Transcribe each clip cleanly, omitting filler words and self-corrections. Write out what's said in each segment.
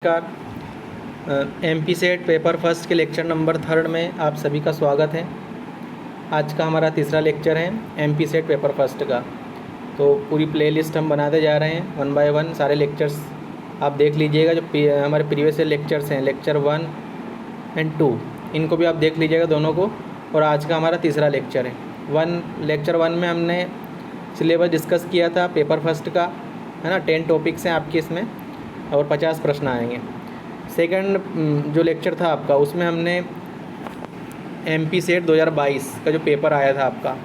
नमस्कार। MP set paper first के lecture number 3 में आप सभी का स्वागत है। आज का हमारा तीसरा लेक्चर है एमपी सेट पेपर फर्स्ट का। तो पूरी प्लेलिस्ट हम बनाते जा रहे हैं 1 बाय 1 सारे लेक्चर्स आप देख लीजिएगा। जो हमारे प्रीवियस लेक्चर्स हैं लेक्चर 1 एंड 2 इनको भी आप देख लीजिएगा दोनों को। और आज का हमारा तीसरा लेक्चर है लेक्चर 1 में हमने सिलेबस डिस्कस किया था पेपर फर्स्ट का, है ना। 10 टॉपिक्स हैं आपके इसमें और 50 प्रश्न आएंगे। सेकंड जो लेक्चर था आपका उसमें हमने एमपी सेट 2022 का जो पेपर आया था आपका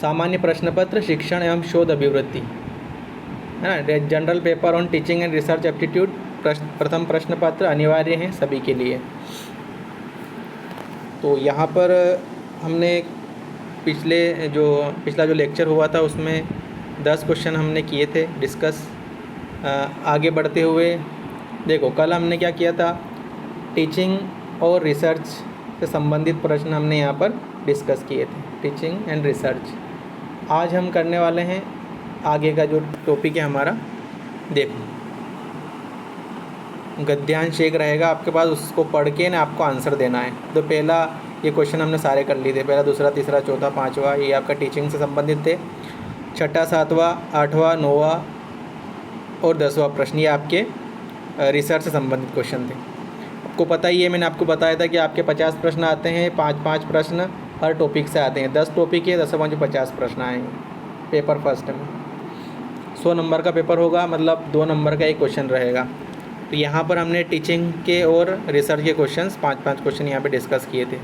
सामान्य प्रश्न पत्र शिक्षण एवं शोध अभिवृत्ति, है ना, general paper on teaching and research aptitude प्रथम प्रश्न पत्र अनिवार्य हैं सभी के लिए। तो यहाँ पर हमने पिछला जो लेक्चर हुआ था उसमें 10 क्वेश्चन हमने किए थे डिस्कस। आगे बढ़ते हुए देखो कल हमने क्या किया था, टीचिंग और रिसर्च से संबंधित प्रश्न हमने यहाँ पर डिस्कस किए थे, टीचिंग एंड रिसर्च। आज हम करने वाले हैं आगे का जो टॉपिक है हमारा। देखो गद्यांश एक रहेगा आपके पास, उसको पढ़ के ना आपको आंसर देना है। तो पहला ये क्वेश्चन हमने सारे कर लिए थे, पहला दूसरा तीसरा चौथा पाँचवा ये आपका टीचिंग से संबंधित थे। छठा सातवां आठवां नौवां और 10वां प्रश्न ये आपके रिसर्च से संबंधित क्वेश्चन थे। आपको पता ही है, मैंने आपको बताया था कि आपके 50 प्रश्न आते हैं, 5-5 प्रश्न हर टॉपिक से आते हैं। 10 टॉपिक है, 10 5 50 प्रश्न आएंगे पेपर फर्स्ट में। 100 नंबर का पेपर होगा, मतलब 2 नंबर का एक क्वेश्चन रहेगा। तो यहाँ पर हमने टीचिंग के और रिसर्च के क्वेश्चन 5-5 क्वेश्चन यहाँ पर डिस्कस किए थे।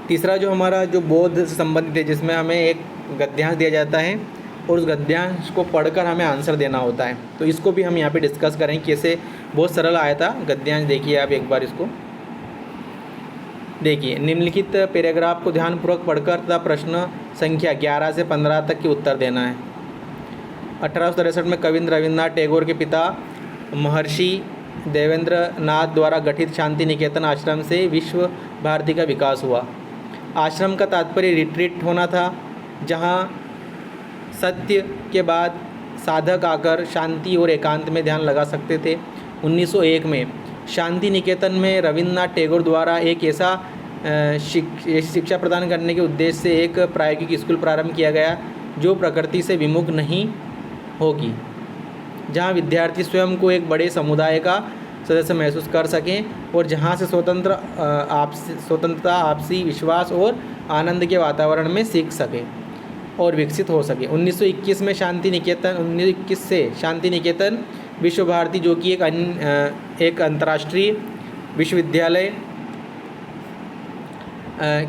तीसरा जो हमारा जो बोध से संबंधित है, जिसमें हमें एक गद्यांश दिया जाता है और उस गद्यांश को पढ़कर हमें आंसर देना होता है। तो इसको भी हम यहाँ पे डिस्कस करेंगे कैसे। बहुत सरल आया था गद्यांश, देखिए आप एक बार इसको देखिए। निम्नलिखित पैराग्राफ को ध्यानपूर्वक पढ़कर तथा प्रश्न संख्या 11 से 15 तक की उत्तर देना है। 1863 में कविंद्र रविन्द्रनाथ टैगोर के पिता महर्षि देवेंद्र नाथ द्वारा गठित शांति निकेतन आश्रम से विश्व भारती का विकास हुआ। आश्रम का तात्पर्य रिट्रीट होना था, जहाँ सत्य के बाद साधक आकर शांति और एकांत में ध्यान लगा सकते थे। 1901 में शांति निकेतन में रविन्द्रनाथ टैगोर द्वारा एक ऐसा शिक्षा प्रदान करने के उद्देश्य से एक प्रायोगिक स्कूल प्रारंभ किया गया जो प्रकृति से विमुख नहीं होगी, जहां विद्यार्थी स्वयं को एक बड़े समुदाय का सदस्य महसूस कर सकें और जहां से स्वतंत्रता आपसी विश्वास और आनंद के वातावरण में सीख सकें और विकसित हो सके। 1921 में 1921 से शांति निकेतन विश्व भारती, जो कि एक अंतर्राष्ट्रीय विश्वविद्यालय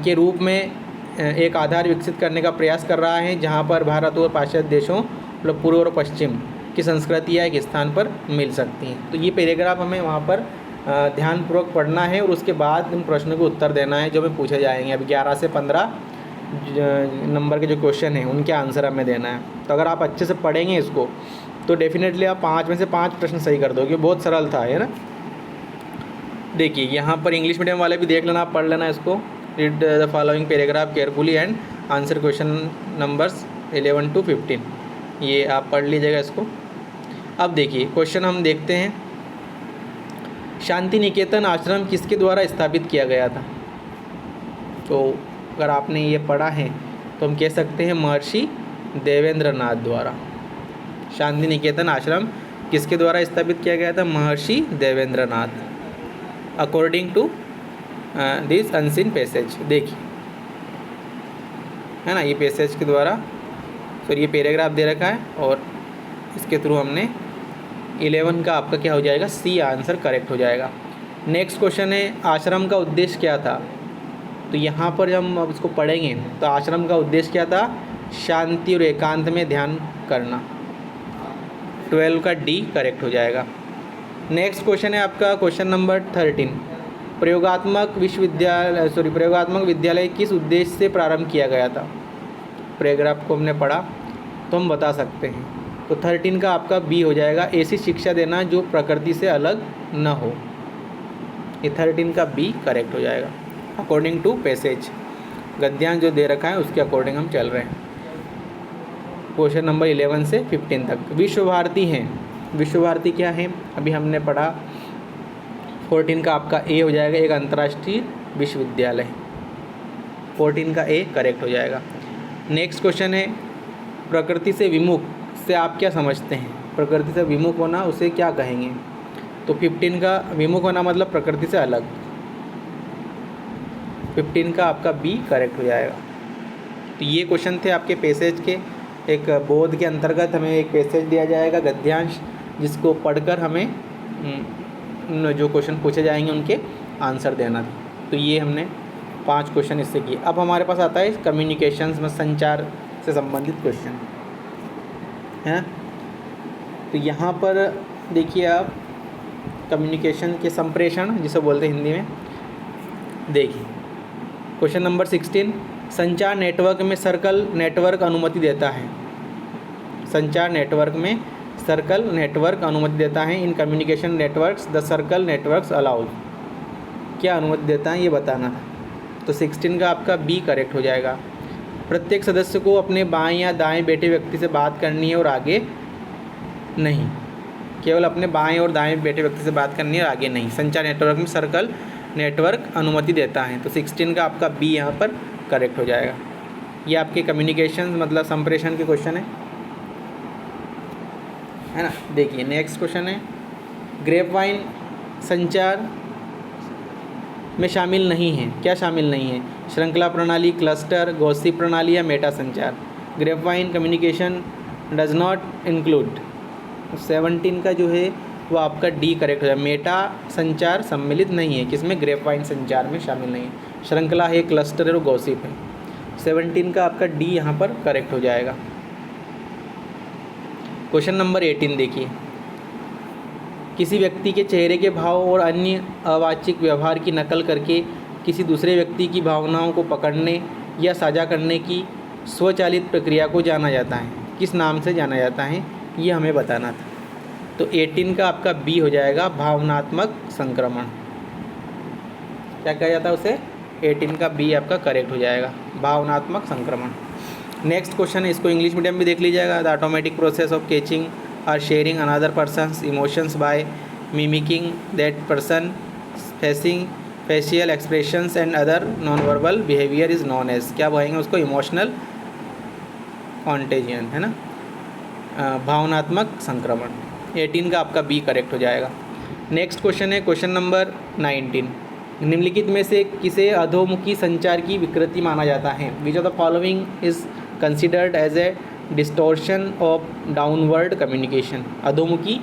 के रूप में एक आधार विकसित करने का प्रयास कर रहा है, जहां पर भारत और पाश्चात्य देशों मतलब पूर्व और पश्चिम की संस्कृतियाँ एक स्थान पर मिल सकती हैं। तो ये पैराग्राफ हमें वहाँ पर ध्यानपूर्वक पढ़ना है और उसके बाद उन प्रश्नों को उत्तर देना है जो हमें पूछे जाएंगे। अब 11 से 15 नंबर के जो क्वेश्चन हैं उनके आंसर हमें देना है। तो अगर आप अच्छे से पढ़ेंगे इसको तो डेफिनेटली आप 5 में से 5 प्रश्न सही कर दोगे। बहुत सरल था, है ना। देखिए यहाँ पर इंग्लिश मीडियम वाले भी देख लेना, आप पढ़ लेना इसको। Read the following paragraph carefully and answer question numbers 11 to 15, ये आप पढ़ लीजिएगा इसको। अब देखिए क्वेश्चन हम देखते हैं। शांति निकेतन आश्रम किसके द्वारा स्थापित किया गया था? तो अगर आपने ये पढ़ा है तो हम कह सकते हैं महर्षि देवेंद्र नाथ द्वारा। शांति निकेतन आश्रम किसके द्वारा स्थापित किया गया था? Maharshi Devendra Nath, according to this unseen passage. देखिए, है ना, ये पैसेज के द्वारा, सॉरी ये पैराग्राफ दे रखा है और इसके थ्रू हमने 11 का आपका क्या हो जाएगा, सी आंसर करेक्ट हो जाएगा। नेक्स्ट क्वेश्चन है आश्रम का उद्देश्य क्या था? तो यहाँ पर जब हम अब इसको पढ़ेंगे तो आश्रम का उद्देश्य क्या था? शांति और एकांत में ध्यान करना। 12 का डी करेक्ट हो जाएगा। नेक्स्ट क्वेश्चन है आपका क्वेश्चन नंबर 13। प्रयोगात्मक विद्यालय किस उद्देश्य से प्रारंभ किया गया था? पैराग्राफ को हमने पढ़ा तो हम बता सकते हैं। तो 13 का आपका बी हो जाएगा, ऐसी शिक्षा देना जो प्रकृति से अलग न हो। ये 13 का बी करेक्ट हो जाएगा अकॉर्डिंग टू पैसेज। गद्यांश जो दे रखा है उसके अकॉर्डिंग हम चल रहे हैं। क्वेश्चन नंबर 11 से 15 तक विश्व भारती हैं विश्व भारती क्या है, अभी हमने पढ़ा। 14 का आपका ए हो जाएगा, एक अंतर्राष्ट्रीय विश्वविद्यालय। 14 का ए करेक्ट हो जाएगा। नेक्स्ट क्वेश्चन है, प्रकृति से विमुख से आप क्या समझते हैं? प्रकृति से विमुख होना उसे क्या कहेंगे? तो 15 का विमुख होना मतलब प्रकृति से अलग। 15 का आपका बी करेक्ट हो जाएगा। तो ये क्वेश्चन थे आपके पैसेज के। एक बोध के अंतर्गत हमें एक पैसेज दिया जाएगा गद्यांश, जिसको पढ़कर हमें जो क्वेश्चन पूछे जाएंगे उनके आंसर देना था। तो ये हमने 5 क्वेश्चन इससे किए। अब हमारे पास आता है कम्युनिकेशंस में संचार से संबंधित क्वेश्चन हैं। तो यहाँ पर देखिए आप, कम्युनिकेशन के संप्रेषण जिसे बोलते हैं हिंदी में, देखिए क्वेश्चन नंबर 16, संचार नेटवर्क में सर्कल नेटवर्क अनुमति देता है। संचार नेटवर्क में सर्कल नेटवर्क अनुमति देता है। In communication networks the circle networks allowed, क्या अनुमति देता है ये बताना है। तो 16 का आपका बी करेक्ट हो जाएगा। प्रत्येक सदस्य को अपने बाएं या दाएं बैठे व्यक्ति से बात करनी है और आगे नहीं। केवल अपने बाएं और दाएं बैठे व्यक्ति से बात करनी है और आगे नहीं। संचार नेटवर्क में सर्कल नेटवर्क अनुमति देता है। तो 16 का आपका बी यहाँ पर करेक्ट हो जाएगा। ये आपके कम्युनिकेशन मतलब संप्रेषण के क्वेश्चन है ना। देखिए नेक्स्ट क्वेश्चन है, ग्रेपवाइन संचार में शामिल नहीं है। क्या शामिल नहीं है? श्रृंखला प्रणाली, क्लस्टर, गॉसिप प्रणाली या मेटा संचार। Grapevine communication does not include. 17 का जो है वो आपका डी करेक्ट हो जाएगा। मेटा संचार सम्मिलित नहीं है, किसमें? ग्रेपवाइन संचार में शामिल नहीं है। श्रृंखला है, क्लस्टर है और गॉसिप है। 17 का आपका डी यहाँ पर करेक्ट हो जाएगा। क्वेश्चन नंबर 18 देखिए, किसी व्यक्ति के चेहरे के भाव और अन्य अवाचिक व्यवहार की नकल करके किसी दूसरे व्यक्ति की भावनाओं को पकड़ने या साझा करने की स्वचालित प्रक्रिया को जाना जाता है। किस नाम से जाना जाता है ये हमें बताना था। तो 18 का आपका बी हो जाएगा, भावनात्मक संक्रमण। क्या कहा जाता है उसे? 18 का बी आपका करेक्ट हो जाएगा, भावनात्मक संक्रमण। नेक्स्ट क्वेश्चन है, इसको इंग्लिश मीडियम भी देख लीजिएगा। The automatic process of catching और sharing another persons emotions by mimicking that person facial expressions and other non verbal behaviour is known as. क्या बोलेंगे उसको? इमोशनल कॉन्टेजियन, है ना, भावनात्मक संक्रमण। 18 का आपका बी करेक्ट हो जाएगा। नेक्स्ट क्वेश्चन है क्वेश्चन नंबर 19, निम्नलिखित में से किसे अधोमुखी संचार की विकृति माना जाता है? Which of the following is considered as a distortion of downward communication. अधोमुखी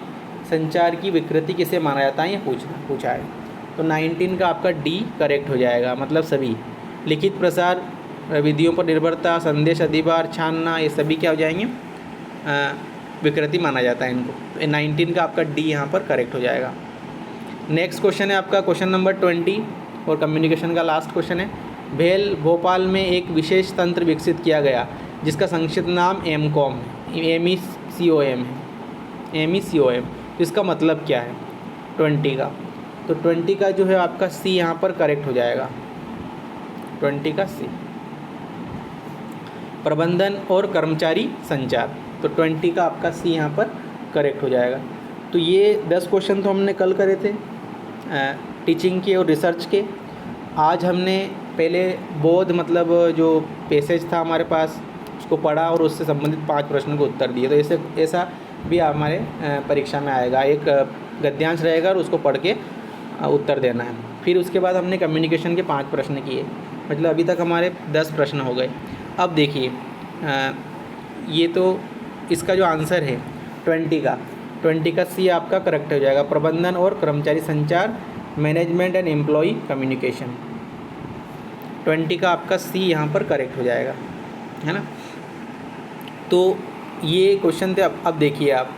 संचार की विकृति किसे माना जाता है ये पूछा है। तो 19 का आपका डी करेक्ट हो जाएगा, मतलब सभी। लिखित प्रसार विधियों पर निर्भरता, संदेश अधिभार, छानना, ये सभी क्या हो जाएंगे? विकृति माना जाता है इनको। तो 19 का आपका डी यहाँ पर करेक्ट हो जाएगा। नेक्स्ट क्वेश्चन है आपका क्वेश्चन नंबर 20 और कम्युनिकेशन का लास्ट क्वेश्चन है। भोपाल में एक विशेष तंत्र विकसित किया गया जिसका संक्षिप्त नाम एमकॉम है, MECOM है, MECOM। तो इसका मतलब क्या है 20 का? तो 20 का जो है आपका सी यहाँ पर करेक्ट हो जाएगा। 20 का सी, प्रबंधन और कर्मचारी संचार। तो 20 का आपका सी यहाँ पर करेक्ट हो जाएगा। तो ये 10 क्वेश्चन तो हमने कल करे थे टीचिंग के और रिसर्च के। आज हमने पहले बोध मतलब जो पैसेज था हमारे पास उसको पढ़ा और उससे संबंधित 5 प्रश्नों को उत्तर दिए। तो ऐसा भी हमारे परीक्षा में आएगा। एक गद्यांश रहेगा और उसको पढ़ के उत्तर देना है। फिर उसके बाद हमने कम्युनिकेशन के 5 प्रश्न किए, मतलब अभी तक हमारे 10 प्रश्न हो गए। अब देखिए ये तो इसका जो आंसर है 20 का सी आपका करेक्ट हो जाएगा, प्रबंधन और कर्मचारी संचार, मैनेजमेंट एंड एम्प्लॉय कम्युनिकेशन। 20 का आपका सी यहाँ पर करेक्ट हो जाएगा, है ना। तो ये क्वेश्चन थे। अब देखिए आप,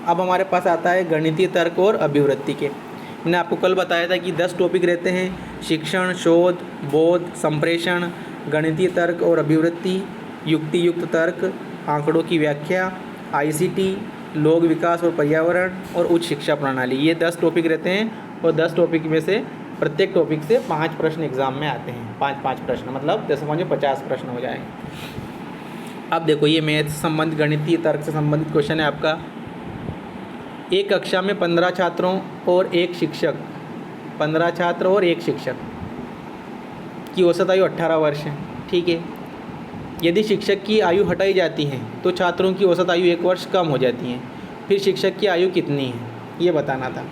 अब हमारे पास आता है गणितीय तर्क और अभिवृत्ति के। मैंने आपको कल बताया था कि 10 टॉपिक रहते हैं, शिक्षण, शोध, बोध, संप्रेषण, गणितीय तर्क और अभिवृत्ति, युक्ति युक्त तर्क, आंकड़ों की व्याख्या, ICT, लोक विकास और पर्यावरण और उच्च शिक्षा प्रणाली। ये 10 टॉपिक रहते हैं और 10 टॉपिक में से प्रत्येक टॉपिक से 5 प्रश्न एग्जाम में आते हैं। 5 प्रश्न मतलब 10×5 प्रश्न हो जाएंगे। अब देखो ये मैथ से संबंधित, गणितीय तर्क से संबंधित क्वेश्चन है आपका। एक कक्षा में 15 छात्रों और एक शिक्षक, 15 छात्र और एक शिक्षक की औसत आयु 18 वर्ष है। ठीक है, यदि शिक्षक की आयु हटाई जाती है तो छात्रों की औसत आयु 1 वर्ष कम हो जाती है, फिर शिक्षक की आयु कितनी है ये बताना था।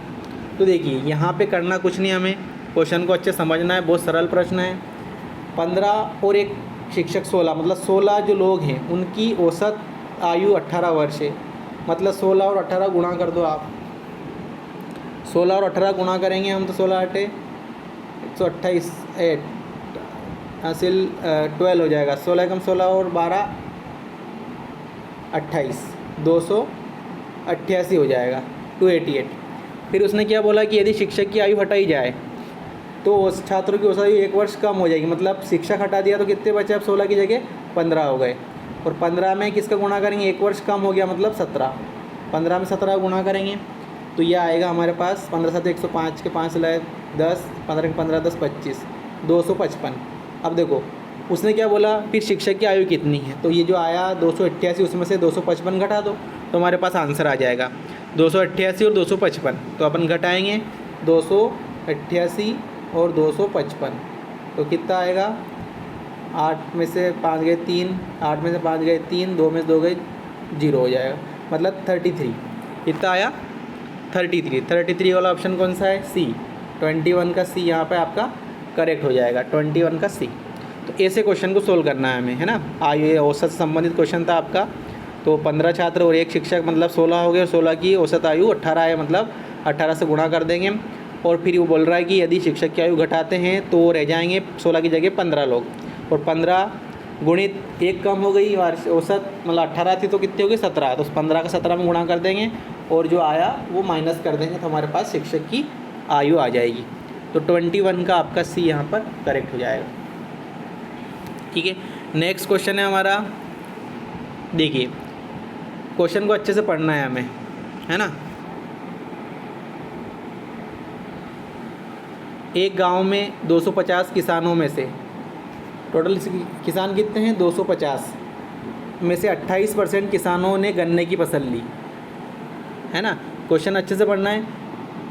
तो देखिए यहाँ पे करना कुछ नहीं, हमें क्वेश्चन को अच्छे समझना है, बहुत सरल प्रश्न है। 15 और एक शिक्षक 16, मतलब 16 जो लोग हैं उनकी औसत आयु 18 वर्ष है। मतलब 16 और 18 गुणा कर दो आप, 16 और 18 गुणा करेंगे हम तो 16 8 128 हासिल 12 हो जाएगा। 16 कम 16 और 12 28, 288 हो जाएगा, 288। फिर उसने क्या बोला कि यदि शिक्षक की आयु हटाई जाए तो उस छात्रों की औसत आयु 1 वर्ष कम हो जाएगी। मतलब शिक्षक हटा दिया तो कितने बचे, अब 16 की जगह 15 हो गए, और 15 में किसका गुणा करेंगे, 1 वर्ष कम हो गया मतलब 17। 15 में 17 गुणा करेंगे तो यह आएगा हमारे पास 15 7 105 के 5 लाए 10, 15 के 15 10 25, 255। अब देखो उसने क्या बोला, फिर शिक्षक की आयु कितनी है, तो ये जो आया 288 उसमें से 255 घटा दो तो हमारे पास आंसर आ जाएगा 288 और 255। तो अपन घटाएंगे 288 और 255 तो कितना आएगा, 8 में से 5 गए 3, 8 में से 5 गए 3, 2 में से 2 गए 0 हो जाएगा, मतलब 33। कितना आया 33। 33 वाला ऑप्शन कौन सा है, सी, 21 का सी यहाँ पे आपका करेक्ट हो जाएगा, 21 का सी। तो ऐसे क्वेश्चन को सोल्व करना है हमें, है ना। आयु औसत संबंधित क्वेश्चन था आपका। तो 15 छात्र और एक शिक्षक मतलब 16 हो गए, और 16 की औसत आयु 18 है, मतलब 18 से गुणा कर देंगे। और फिर वो बोल रहा है कि यदि शिक्षक की आयु घटाते हैं तो रह जाएंगे 16 की जगह 15 लोग, और 15 गुणित 1 कम हो गई औसत, मतलब 18 थी तो कितनी हो गई 17, तो 15 का 17 में गुणा कर देंगे और जो आया वो माइनस कर देंगे तो हमारे पास शिक्षक की आयु आ जाएगी। तो 21 का आपका सी यहाँ पर करेक्ट हो जाएगा। ठीक है, नेक्स्ट क्वेश्चन है हमारा। देखिए क्वेश्चन को अच्छे से पढ़ना है हमें, है ना। एक गांव में 250 किसानों में से, टोटल किसान कितने हैं 250 में से 28% किसानों ने गन्ने की फसल ली, है ना। क्वेश्चन अच्छे से पढ़ना है।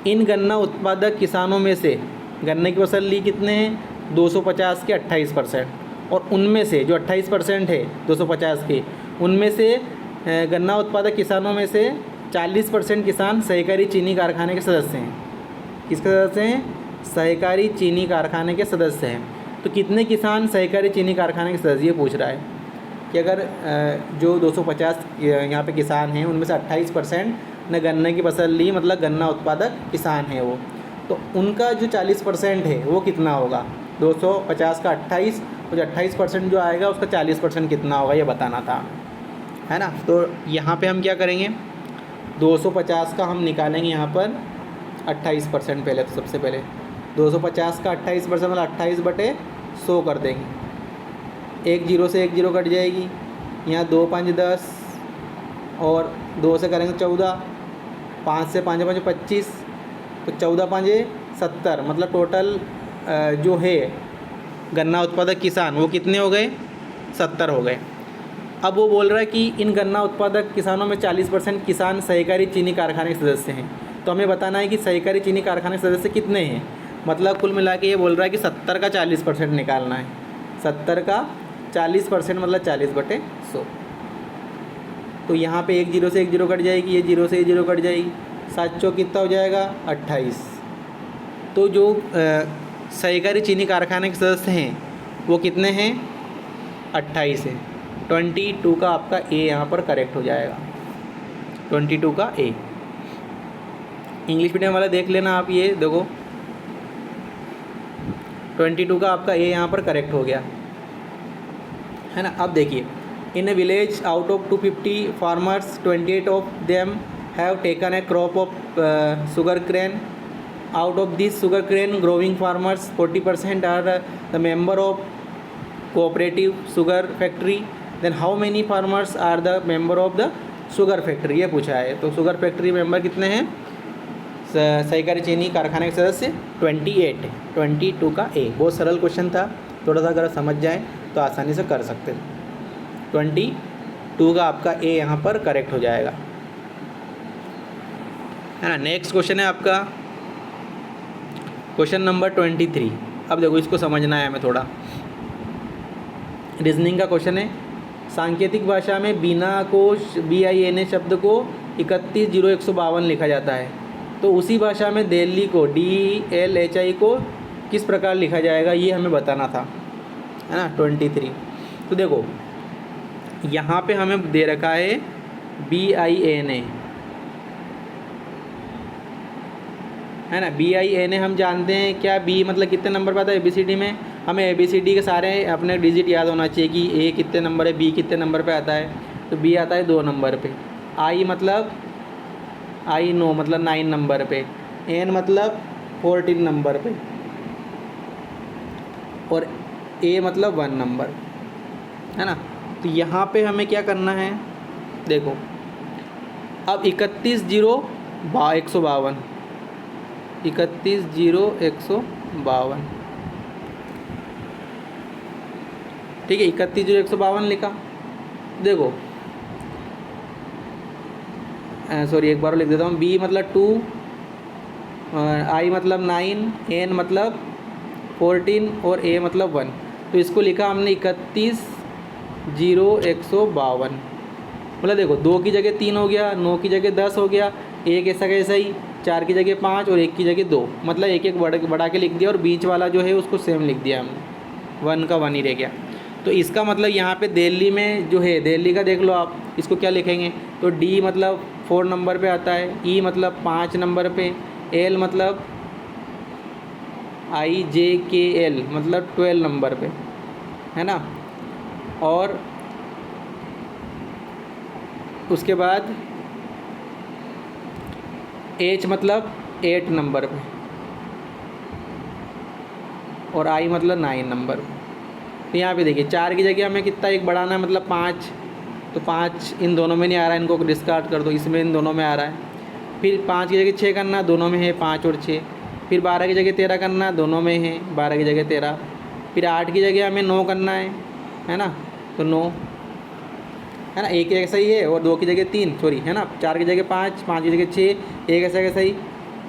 इन गन्ना उत्पादक किसानों में से गन्ने की फसल ली कितने हैं 250 के 28%, और उनमें से जो 28% है 250 के, उनमें से गन्ना उत्पादक किसानों में से 40% किसान सहकारी चीनी कारखाने के सदस्य हैं। किसके सदस्य हैं, सहकारी चीनी कारखाने के सदस्य हैं। तो कितने किसान सहकारी चीनी कारखाने के सदस्य, ये पूछ रहा है कि अगर जो 250 यहाँ पे किसान हैं उनमें से 28% ने गन्ने की फसल ली, मतलब गन्ना उत्पादक किसान है वो, तो उनका जो 40% है वो कितना होगा, 250 का 28, तो जो 28% जो आएगा उसका 40% कितना होगा ये बताना था, है ना। तो यहाँ पे हम क्या करेंगे, 250 का हम निकालेंगे यहाँ पर 28% पहले, तो सबसे पहले 250 का 28% मतलब 28/100 कर देंगे। 1 0 से 1 0 कट जाएगी, यहाँ 2 5 10 और 2 से करेंगे 14, 5 से 5 5 25, तो 14 5 70, मतलब टोटल जो है गन्ना उत्पादक किसान वो कितने हो गए 70 हो गए। अब वो बोल रहा है कि इन गन्ना उत्पादक किसानों में 40% किसान सहकारी चीनी कारखाने के सदस्य हैं। तो हमें बताना है कि सहकारी चीनी कारखाने के सदस्य कितने हैं, मतलब कुल मिला के ये बोल रहा है कि 70 का 40% निकालना है। 70 का 40% मतलब 40/100। तो यहाँ पे 1 0 से 1 0 कट जाएगी, ये 0 से ये 0 कट जाएगी, 7 चौक कितना हो जाएगा 28। तो जो सहकारी चीनी कारखाने के सदस्य हैं वो कितने हैं 28 हैं। 22 का आपका ए यहाँ पर करेक्ट हो जाएगा, 22 का ए। इंग्लिश मीडियम वाला देख लेना आप, ये देखो 22 का आपका ए यहाँ पर करेक्ट हो गया, है ना। अब देखिए, in a village out of 250 farmers 28 of them have taken a crop of sugar cane. Out of this sugar cane growing farmers 40% are the member of cooperative sugar factory, then how many farmers are the member of the sugar factory, ये पूछा है। तो sugar factory member कितने हैं, सहकारी चीनी कारखाने के सदस्य 28 है। 22 का ए, बहुत सरल क्वेश्चन था, थोड़ा सा अगर समझ जाए तो आसानी से कर सकते हैं। 22 का आपका ए यहाँ पर करेक्ट हो जाएगा। है ना। नेक्स्ट क्वेश्चन है आपका क्वेश्चन नंबर 23। अब देखो इसको समझना है हमें थोड़ा। रीजनिंग का क्वेश्चन है। सांकेतिक भाषा में बीना को BINA शब्द को 310152 लिखा जाता है, तो उसी भाषा में दिल्ली को DLHI को किस प्रकार लिखा जाएगा, ये हमें बताना था, है ना। 23। तो देखो यहाँ पे हमें दे रखा है BINA, है ना। BINA हम जानते हैं क्या, बी मतलब कितने नंबर पर आता है ABCD में। हमें ABCD के सारे अपने डिजिट याद होना चाहिए कि A कितने नंबर है, B कितने नंबर पे आता है। तो B आता है 2 नंबर पे, I मतलब 9 मतलब 9 नंबर पे, N मतलब 14 नंबर पे, और A मतलब 1 नंबर, है ना। तो यहाँ पे हमें क्या करना है, देखो अब 310152 310152, ठीक है। 310152 लिखा। देखो सॉरी एक बार लिख देता हूँ। B मतलब 2, I मतलब 9, N मतलब 14 और A मतलब 1। तो इसको लिखा हमने 310152। मतलब देखो 2 की जगह 3 हो गया, 9 की जगह 10 हो गया, एक ऐसा कैसा ही, 4 की जगह 5 और 1 की जगह 2, मतलब एक एक बढ़ा के लिख दिया, और बीच वाला जो है उसको सेम लिख दिया हमने, 1 का 1 ही रह गया। तो इसका मतलब यहाँ पे दिल्ली में जो है, दिल्ली का देख लो आप, इसको क्या लिखेंगे, तो D मतलब 4 नंबर पे आता है, E मतलब 5 नंबर पे, L मतलब IJKL मतलब 12 नंबर पे, है ना। और उसके बाद H मतलब 8 नंबर पे, और I मतलब 9 नंबर पे। तो यहाँ पे देखिए 4 की जगह हमें कितना एक बढ़ाना है, मतलब 5, तो 5 इन दोनों में नहीं आ रहा है, इनको डिस्कार्ड कर दो, इसमें इन दोनों में आ रहा है। फिर 5 की जगह 6 करना, दोनों में है 5 और 6। फिर 12 की जगह 13 करना, दोनों में है 12 की जगह 13। फिर 8 की जगह हमें 9 करना है ना, तो 9, है ना। एक ऐसा ही है, और 2 की जगह 3, सॉरी, है ना। 4 की जगह 5, 5 की जगह 6, एक ऐसा कैसा ही,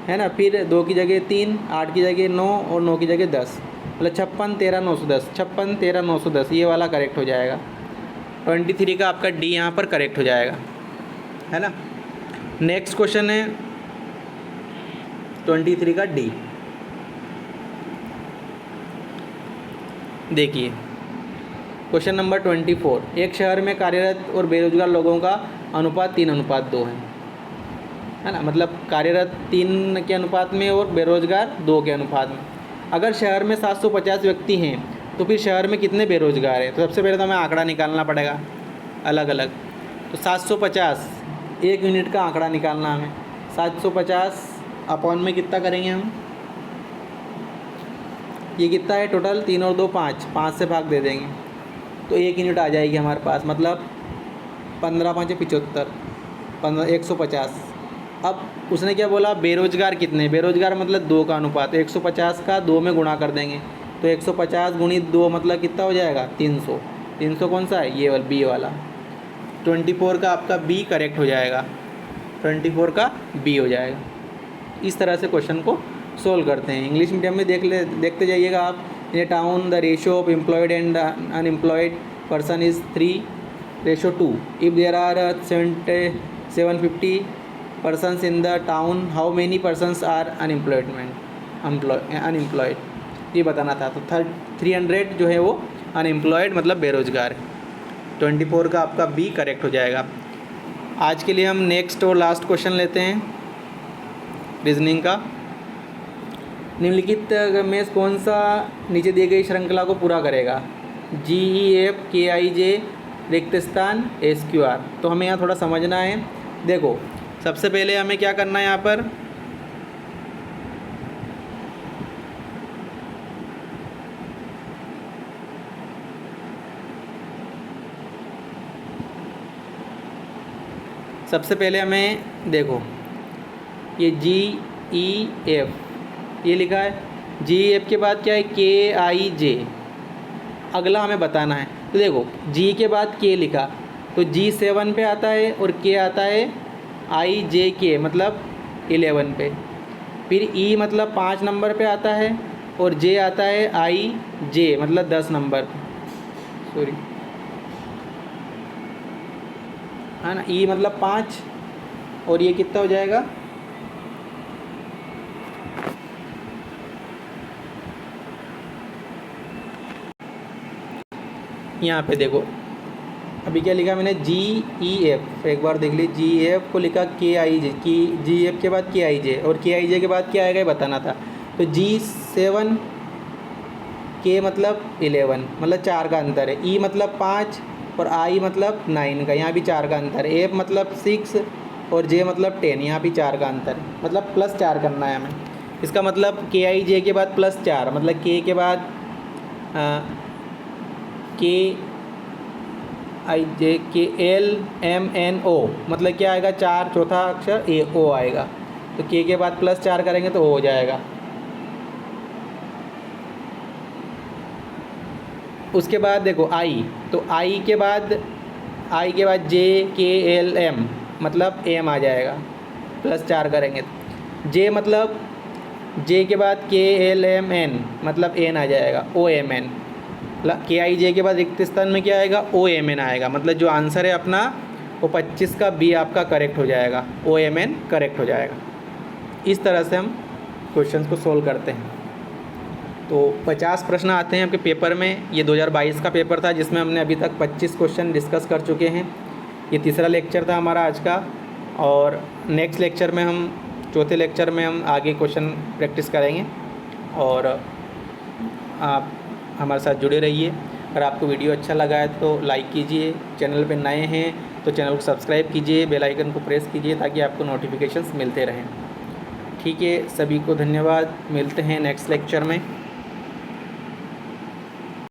है ना। फिर 2 की जगह 3, 8 की जगह 9 और 9 की जगह 10, मतलब 56 13 910, 56 13 910, ये वाला करेक्ट हो जाएगा। 23 का आपका D यहाँ पर करेक्ट हो जाएगा, है ना। नेक्स्ट क्वेश्चन है 23 का D। देखिए क्वेश्चन नंबर 24। एक शहर में कार्यरत और बेरोजगार लोगों का अनुपात 3:2 है ना। मतलब कार्यरत 3 के अनुपात में और बेरोजगार 2 के अनुपात में। अगर शहर में 750 व्यक्ति हैं तो फिर शहर में कितने बेरोजगार हैं। तो सबसे पहले तो हमें आंकड़ा निकालना पड़ेगा अलग अलग। तो 750 1 यूनिट का आंकड़ा निकालना हमें। 750 अपॉन में कितना करेंगे हम, ये कितना है टोटल, 3 और 2 5, 5 से भाग दे देंगे तो 1 यूनिट आ जाएगी हमारे पास, मतलब 15 5 75, 150। अब उसने क्या बोला, बेरोजगार कितने, बेरोजगार मतलब 2 का अनुपात, 150 का 2 में गुणा कर देंगे तो 150 गुणित 2 मतलब कितना हो जाएगा 300। 300 कौन सा है, ये वाला B वाला। 24 का आपका B करेक्ट हो जाएगा, 24 का B हो जाएगा। इस तरह से क्वेश्चन को सोल्व करते हैं। इंग्लिश मीडियम में देखते जाइएगा आप। In a town the ratio of employed and unemployed person is 3:2। If there are 750 persons in the town, how many persons are unemployed, ये बताना था। तो 300 जो है वो अनएम्प्लॉयड मतलब बेरोजगार है। 24 का आपका B करेक्ट हो जाएगा। आज के लिए हम नेक्स्ट और लास्ट क्वेश्चन लेते हैं रीजनिंग का। निम्नलिखित में कौन सा नीचे दी गई श्रृंखला को पूरा करेगा, GEF KIJ रिक्त स्थान SQR। तो हमें यहाँ थोड़ा समझना है। देखो सबसे पहले हमें क्या करना है यहाँ पर, सबसे पहले हमें देखो ये GEF ये लिखा है, GEF के बाद क्या है KIJ, अगला हमें बताना है। तो देखो G के बाद K लिखा तो G 7 पे आता है और K आता है IJK मतलब 11 पे। फिर ई मतलब 5 नंबर पे आता है और जे आता है आई जे मतलब 10 नंबर पे, सॉरी है ना। ई मतलब 5 और ये कितना हो जाएगा, यहाँ पे देखो अभी क्या लिखा मैंने, जी ई एफ, एक बार देख लीजिए, जी एफ को लिखा के आई जे, की जी एफ के बाद के आई जे, और के आई जे के बाद क्या आएगा ये बताना था। तो G7 के मतलब 11 मतलब 4 का अंतर है, ई मतलब 5 और आई मतलब 9 का, यहाँ भी 4 का अंतर है, एफ मतलब 6 और जे मतलब 10, यहाँ भी 4 का अंतर है, मतलब +4 करना है हमें। इसका मतलब के आई जे के बाद +4 मतलब के के बाद के आई जे के एल एम एन ओ मतलब क्या आएगा, 4 चौथा अक्षर ए ओ आएगा। तो के बाद +4 करेंगे तो ओ हो जाएगा। उसके बाद देखो आई, तो आई के बाद जे के एल एम मतलब एम आ जाएगा, +4 करेंगे तो जे मतलब जे के बाद के एल एम एन मतलब एन आ जाएगा, ओ एम एन। के आई जे के बाद रिक्त स्थान में क्या आएगा, ओ एम एन आएगा, मतलब जो आंसर है अपना वो 25 का बी आपका करेक्ट हो जाएगा, ओ एम एन करेक्ट हो जाएगा। इस तरह से हम क्वेश्चंस को सोल्व करते हैं। तो 50 प्रश्न आते हैं आपके पेपर में। ये 2022 का पेपर था जिसमें हमने अभी तक 25 क्वेश्चन डिस्कस कर चुके हैं। ये तीसरा लेक्चर था हमारा आज का, और नेक्स्ट लेक्चर में हम चौथे लेक्चर में हम आगे क्वेश्चन प्रैक्टिस करेंगे। और आप हमारे साथ जुड़े रहिए। अगर आपको वीडियो अच्छा लगा है तो लाइक कीजिए, चैनल पे नए हैं तो चैनल को सब्सक्राइब कीजिए, बेल आइकन को प्रेस कीजिए ताकि आपको नोटिफिकेशंस मिलते रहें। ठीक है, सभी को धन्यवाद, मिलते हैं नेक्स्ट लेक्चर में।